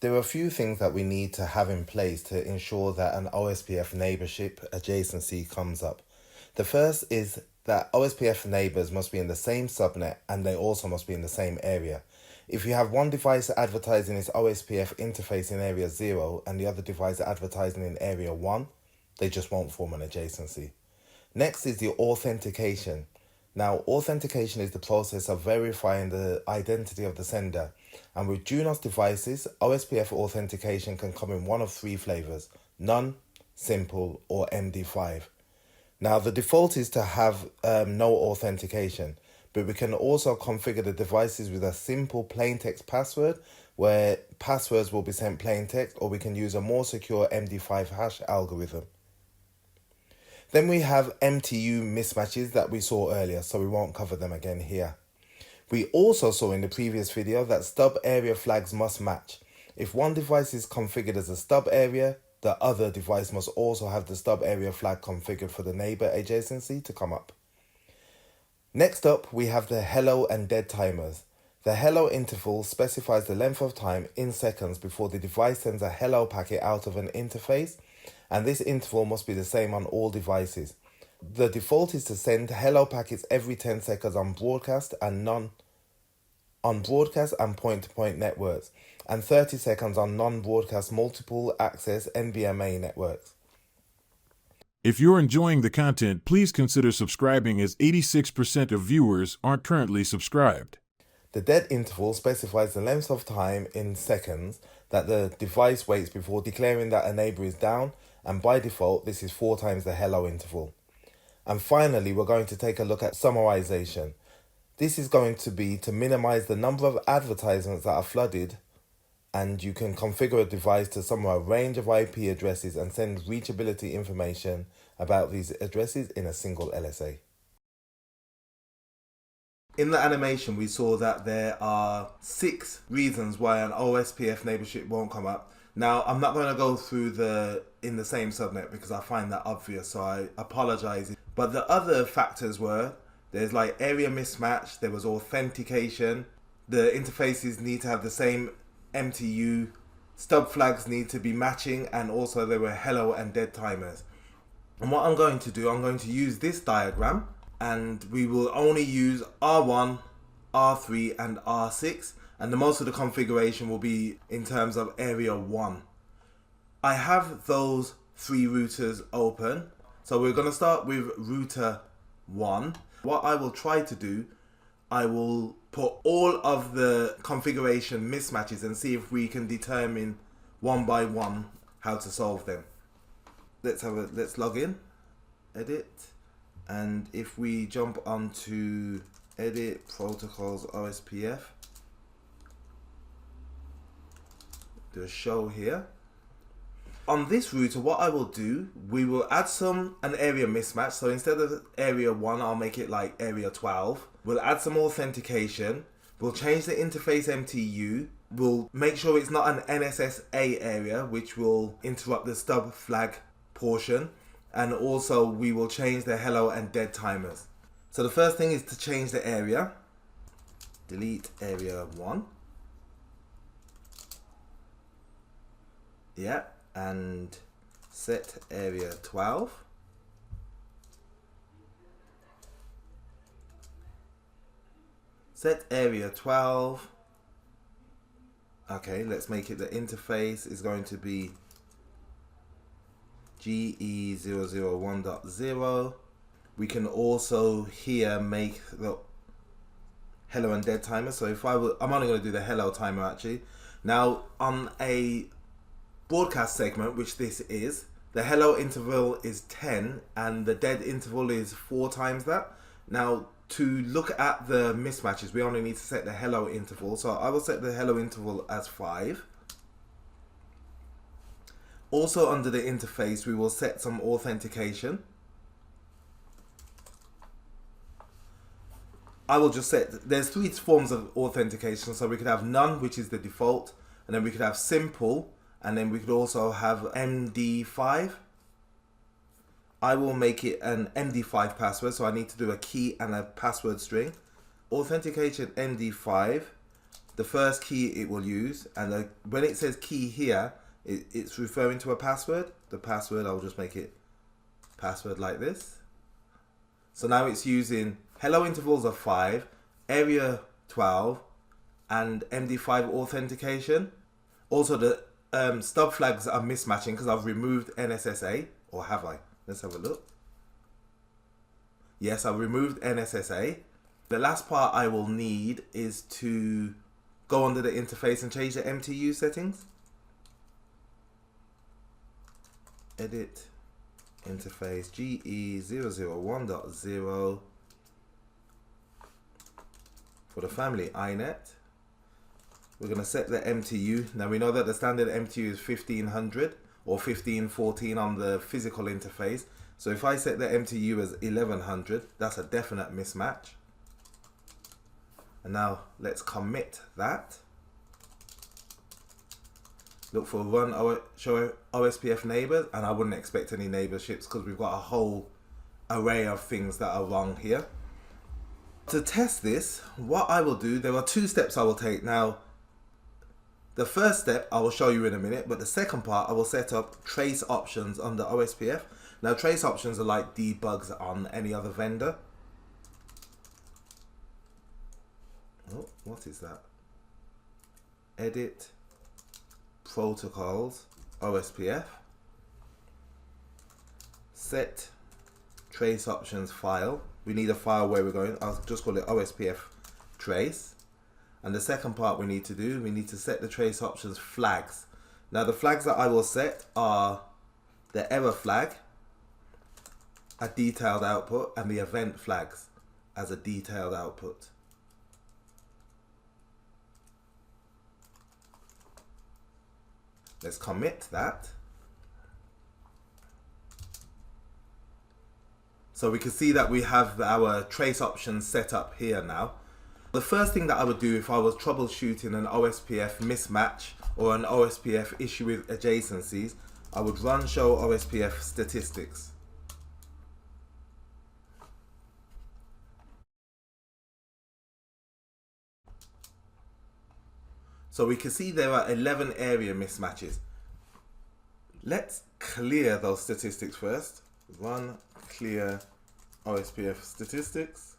There are a few things that we need to have in place to ensure that an OSPF neighbourship adjacency comes up. The first is that OSPF neighbours must be in the same subnet and they also must be in the same area. If you have one device advertising its OSPF interface in area 0 and the other device advertising in area 1, they just won't form an adjacency. Next is the authentication. Now, authentication is the process of verifying the identity of the sender. And with Junos devices, OSPF authentication can come in one of three flavors: none, simple, or MD5. Now, the default is to have no authentication, but we can also configure the devices with a simple plain text password, where passwords will be sent plain text, or we can use a more secure MD5 hash algorithm. Then we have MTU mismatches that we saw earlier, so we won't cover them again here. We also saw in the previous video that stub area flags must match. If one device is configured as a stub area, the other device must also have the stub area flag configured for the neighbor adjacency to come up. Next up, we have the hello and dead timers. The hello interval specifies the length of time in seconds before the device sends a hello packet out of an interface, and this interval must be the same on all devices. The default is to send hello packets every 10 seconds on broadcast and point-to-point networks, and 30 seconds on non-broadcast multiple access NBMA networks. If you're enjoying the content, please consider subscribing, as 86% of viewers aren't currently subscribed. The dead interval specifies the length of time in seconds that the device waits before declaring that a neighbor is down, and by default this is 4 times the hello interval. And finally, we're going to take a look at summarization. This is going to be to minimize the number of advertisements that are flooded, and you can configure a device to summarize a range of IP addresses and send reachability information about these addresses in a single LSA. In the animation, we saw that there are 6 reasons why an OSPF neighborship won't come up. Now, I'm not going to go through in the same subnet because I find that obvious, so I apologize. But the other factors were, there's like area mismatch, there was authentication, the interfaces need to have the same MTU, stub flags need to be matching, and also there were hello and dead timers. And what I'm going to do, I'm going to use this diagram, and we will only use R1, R3 and R6, and the most of the configuration will be in terms of area 1. I have those 3 routers open, so we're going to start with router 1. What I will try to do, I will put all of the configuration mismatches and see if we can determine one by one how to solve them. Let's log in, edit, and if we jump onto edit protocols OSPF, do a show here. On this router, what I will do, we will add an area mismatch. So instead of area 1, I'll make it like area 12. We'll add some authentication. We'll change the interface MTU. We'll make sure it's not an NSSA area, which will interrupt the stub flag portion. And also we will change the hello and dead timers. So the first thing is to change the area. Delete area 1. Yeah. And set area 12. Set area 12. Okay, let's make it the interface is going to be GE001.0. We can also here make the hello and dead timer. So if I'm only going to do the hello timer actually. Now on a broadcast segment, which this is, the hello interval is 10 and the dead interval is 4 times that. Now to look at the mismatches, we only need to set the hello interval, so I will set the hello interval as 5. Also under the interface, we will set some authentication. I will just set, there's 3 forms of authentication, so we could have none, which is the default, and then we could have simple, and then we could also have MD5. I will make it an MD5 password, so I need to do a key and a password string. authentication MD5, the first key it will use, and when it says key here, it's referring to a password. The password, I'll just make it password like this. So now it's using hello intervals of 5, area 12, and MD5 authentication. Also, the stub flags are mismatching because I've removed NSSA, or have I? Let's have a look. Yes, I've removed NSSA. The last part I will need is to go under the interface and change the MTU settings. Edit interface GE001.0 for the family iNet. We're going to set the MTU. Now we know that the standard MTU is 1500 or 1514 on the physical interface. So if I set the MTU as 1100, that's a definite mismatch. And now let's commit that. Look for show OSPF neighbors, and I wouldn't expect any neighborships because we've got a whole array of things that are wrong here. To test this, what I will do, there are 2 steps I will take. Now, the first step I will show you in a minute, but the second part I will set up trace options under OSPF. Now, trace options are like debugs on any other vendor. Oh, what is that? Edit protocols, OSPF. Set trace options file. We need a file where we're going. I'll just call it OSPF trace. And the second part we need to set the trace options flags. Now the flags that I will set are the error flag, a detailed output, and the event flags as a detailed output. Let's commit that. So we can see that we have our trace options set up here now. The first thing that I would do if I was troubleshooting an OSPF mismatch or an OSPF issue with adjacencies, I would run show OSPF statistics. So we can see there are 11 area mismatches. Let's clear those statistics first. Run clear OSPF statistics.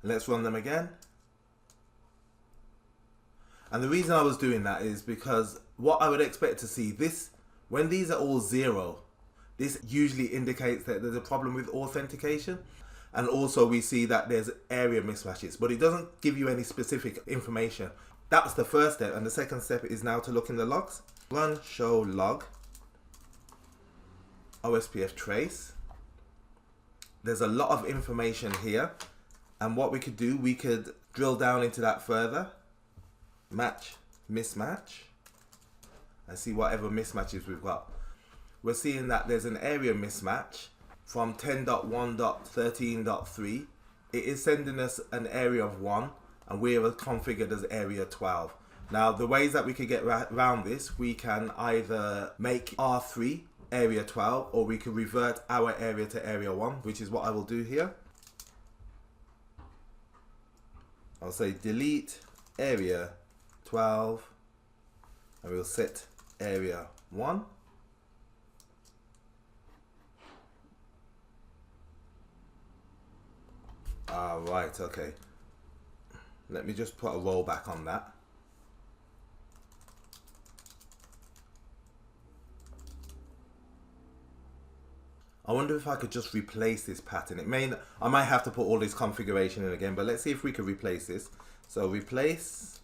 Let's run them again. And the reason I was doing that is because what I would expect to see, when these are all 0, this usually indicates that there's a problem with authentication. And also we see that there's area mismatches, but it doesn't give you any specific information. That's the first step. And the second step is now to look in the logs. Run show log OSPF trace. There's a lot of information here. And what we could do, we could drill down into that further. Match, mismatch. And see whatever mismatches we've got. We're seeing that there's an area mismatch from 10.1.13.3. It is sending us an area of 1, and we are configured as area 12. Now, the ways that we could get around this, we can either make R3 area 12, or we can revert our area to area 1, which is what I will do here. I'll say delete area 12, and we'll set area 1. Right, okay. Let me just put a rollback on that. I wonder if I could just replace this pattern. I might have to put all this configuration in again, but let's see if we can replace this. So replace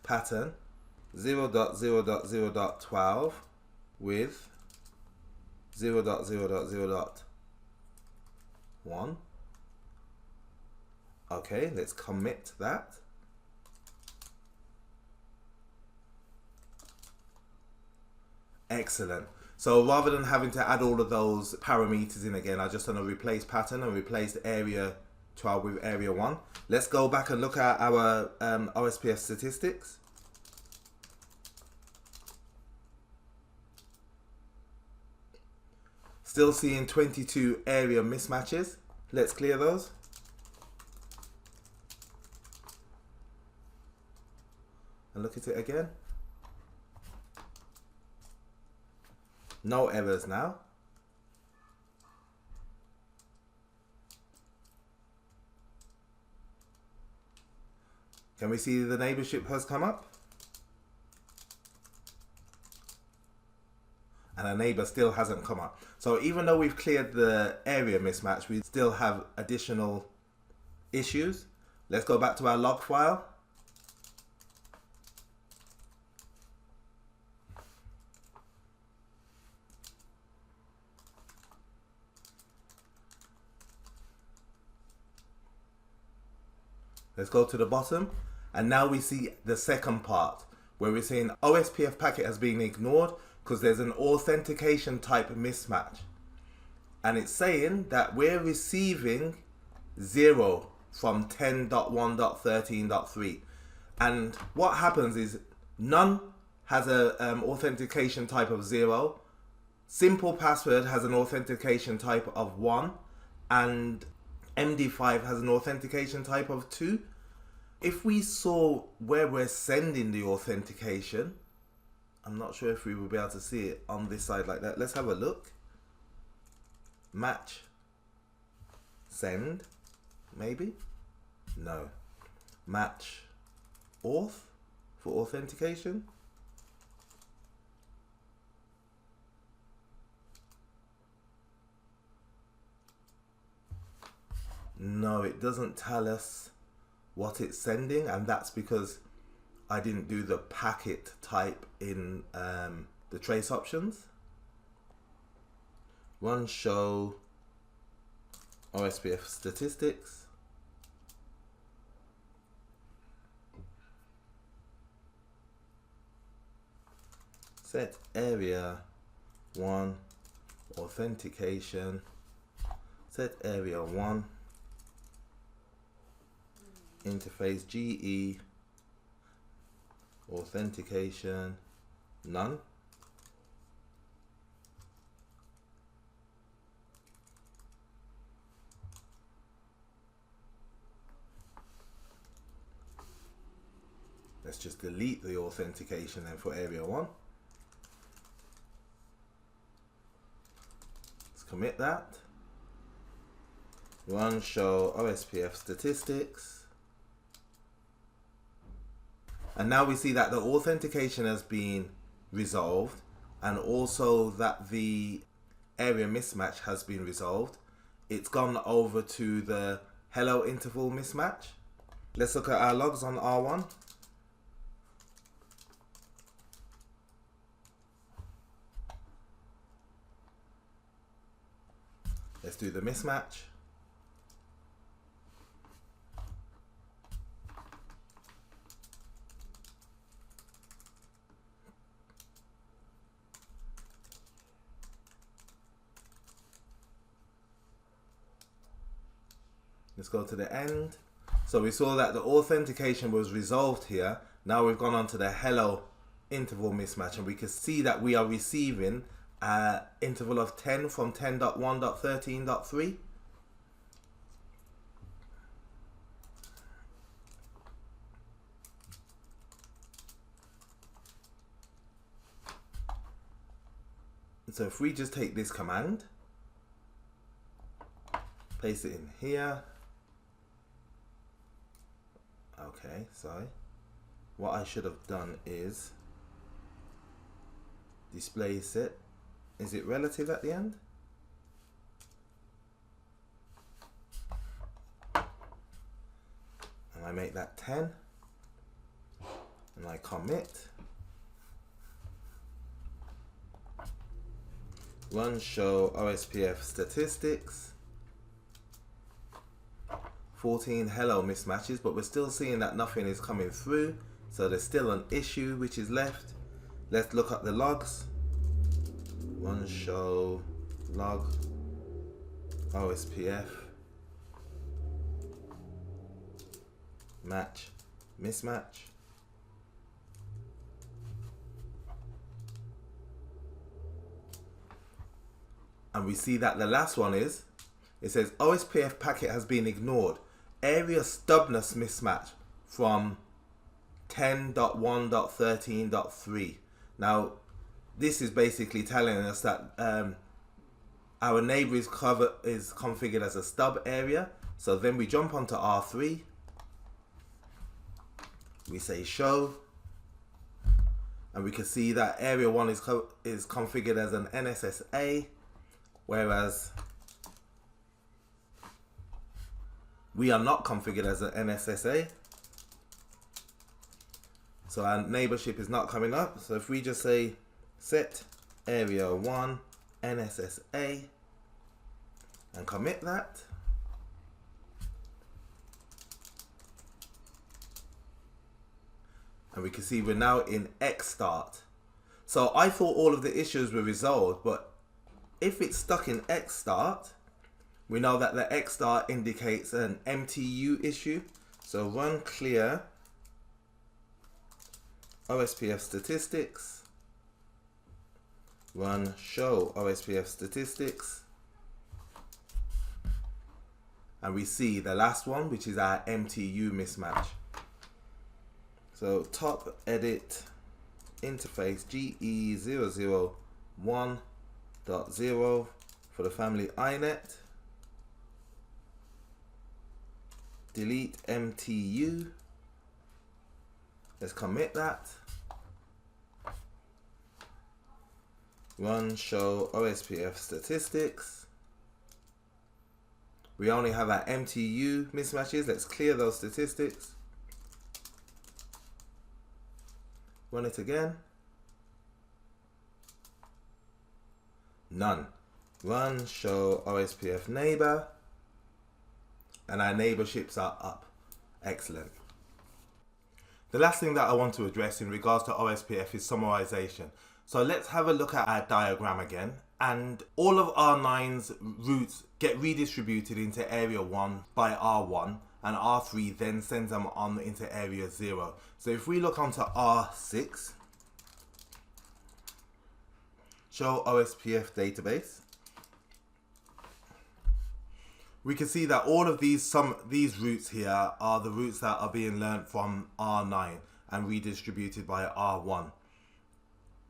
pattern 0.0.0.12 with 0.0.0.1. Okay, let's commit that. Excellent. So rather than having to add all of those parameters in again, I just done a replace pattern and replaced area 12 with area 1. Let's go back and look at our OSPF statistics. Still seeing 22 area mismatches. Let's clear those. And look at it again. No errors now. Can we see the neighbourship has come up? And our neighbour still hasn't come up. So even though we've cleared the area mismatch, we still have additional issues. Let's go back to our log file. Let's go to the bottom, and now we see the second part where we're saying OSPF packet has been ignored because there's an authentication type mismatch, and it's saying that we're receiving 0 from 10.1.13.3, and what happens is none has a authentication type of 0, simple password has an authentication type of 1, and MD5 has an authentication type of 2. If we saw where we're sending the authentication, I'm not sure if we will be able to see it on this side like that. Let's have a look. Match. Send. Maybe? No. Match. Auth for authentication. No, it doesn't tell us what it's sending, and that's because I didn't do the packet type in the trace options. Run show OSPF statistics. Set area 1 authentication. Set area 1 interface GE authentication none. Let's just delete the authentication then for area 1. Let's commit that. Run show OSPF statistics. And now we see that the authentication has been resolved, and also that the area mismatch has been resolved. It's gone over to the hello interval mismatch. Let's look at our logs on R1. Let's do the mismatch. Let's go to the end. So we saw that the authentication was resolved here. Now we've gone on to the hello interval mismatch, and we can see that we are receiving an interval of 10 from 10.1.13.3. So if we just take this command, paste it in here. Okay, sorry. What I should have done is display set. Is it relative at the end? And I make that 10. And I commit. Run show OSPF statistics. 14 hello mismatches, but we're still seeing that nothing is coming through, so there's still an issue which is left. Let's look at the logs. Run show log OSPF match mismatch. And we see that the last one is, it says OSPF packet has been ignored. Area stubness mismatch from 10.1.13.3. Now, this is basically telling us that our neighbor is configured as a stub area. So then we jump onto R3. We say show. And we can see that area 1 is configured as an NSSA, whereas we are not configured as an NSSA. So our neighborship is not coming up. So if we just say set area 1 NSSA and commit that, and we can see we're now in X start. So I thought all of the issues were resolved, but if it's stuck in X start, we know that the X start indicates an MTU issue. So run clear OSPF statistics, run show OSPF statistics, and we see the last one, which is our MTU mismatch. So top edit interface GE001.0 for the family iNet. Delete MTU. Let's commit that. Run show OSPF statistics. We only have our MTU mismatches. Let's clear those statistics. Run it again. None. Run show OSPF neighbor. And our neighborships are up. Excellent. The last thing that I want to address in regards to OSPF is summarization. So let's have a look at our diagram again. And all of R9's routes get redistributed into area 1 by R1, and R3 then sends them on into area 0. So if we look onto R6, show OSPF database, we can see that all of these routes here are the routes that are being learnt from R9 and redistributed by R1.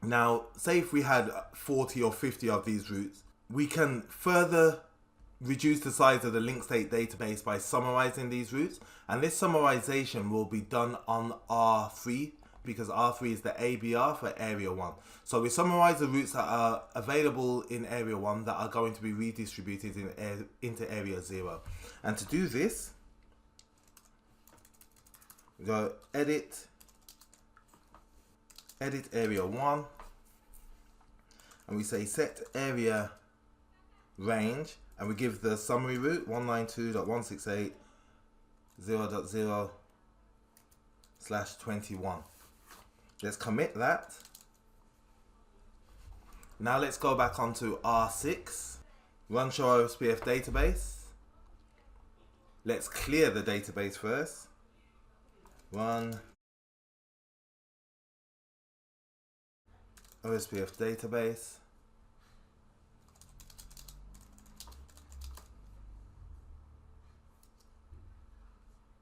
Now, say if we had 40 or 50 of these routes, we can further reduce the size of the link state database by summarizing these routes, and this summarization will be done on R3 because R3 is the ABR for area 1. So we summarize the routes that are available in area 1 that are going to be redistributed into area 0. And to do this, we go edit area 1, and we say set area range, and we give the summary route 192.168.0.0/21. Let's commit that. Now let's go back onto R6, run show OSPF database. Let's clear the database first. Run OSPF database.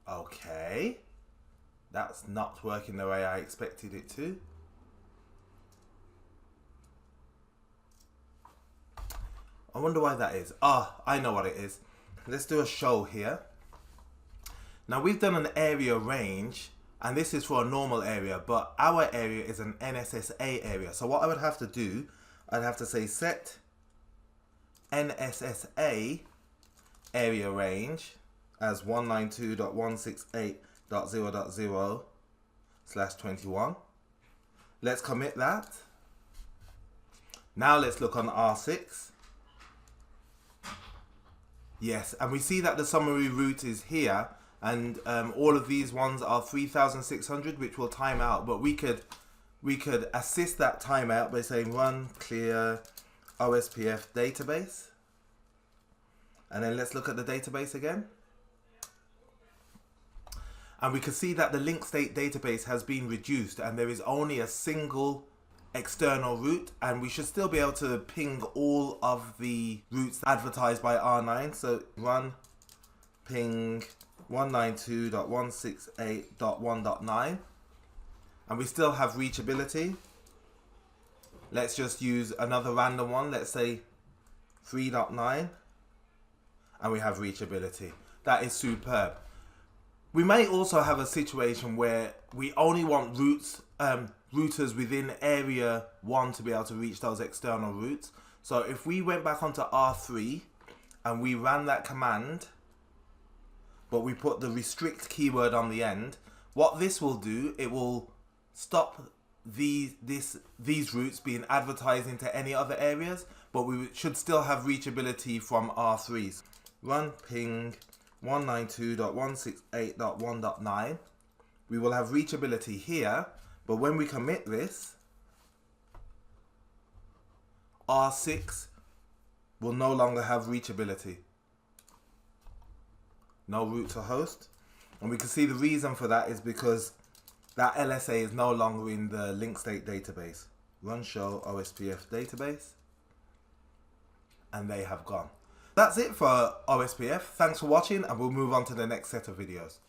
Okay, that's not working the way I expected it to. I wonder why that is. I know what it is. Let's do a show here. Now we've done an area range, and this is for a normal area, but our area is an NSSA area. So what I would have to do, I'd have to say set NSSA area range as 192.168.0.0/21. Let's commit that. Now let's look on R6. Yes, and we see that the summary route is here, and all of these ones are 3,600, which will time out, but we could assist that timeout by saying run clear OSPF database, and then let's look at the database again. And we can see that the link state database has been reduced, and there is only a single external route, and we should still be able to ping all of the routes advertised by R9. So run ping 192.168.1.9, and we still have reachability. Let's just use another random one, let's say 3.9, and we have reachability. That is superb. We may also have a situation where we only want routers within area 1 to be able to reach those external routes. So if we went back onto R3 and we ran that command, but we put the restrict keyword on the end, what this will do, it will stop these routes being advertised into any other areas, but we should still have reachability from R3s. Run ping 192.168.1.9. We will have reachability here, but when we commit this, R6 will no longer have reachability. No route to host. And we can see the reason for that is because that LSA is no longer in the link state database. Run show OSPF database, and they have gone. That's it for OSPF. Thanks for watching, and we'll move on to the next set of videos.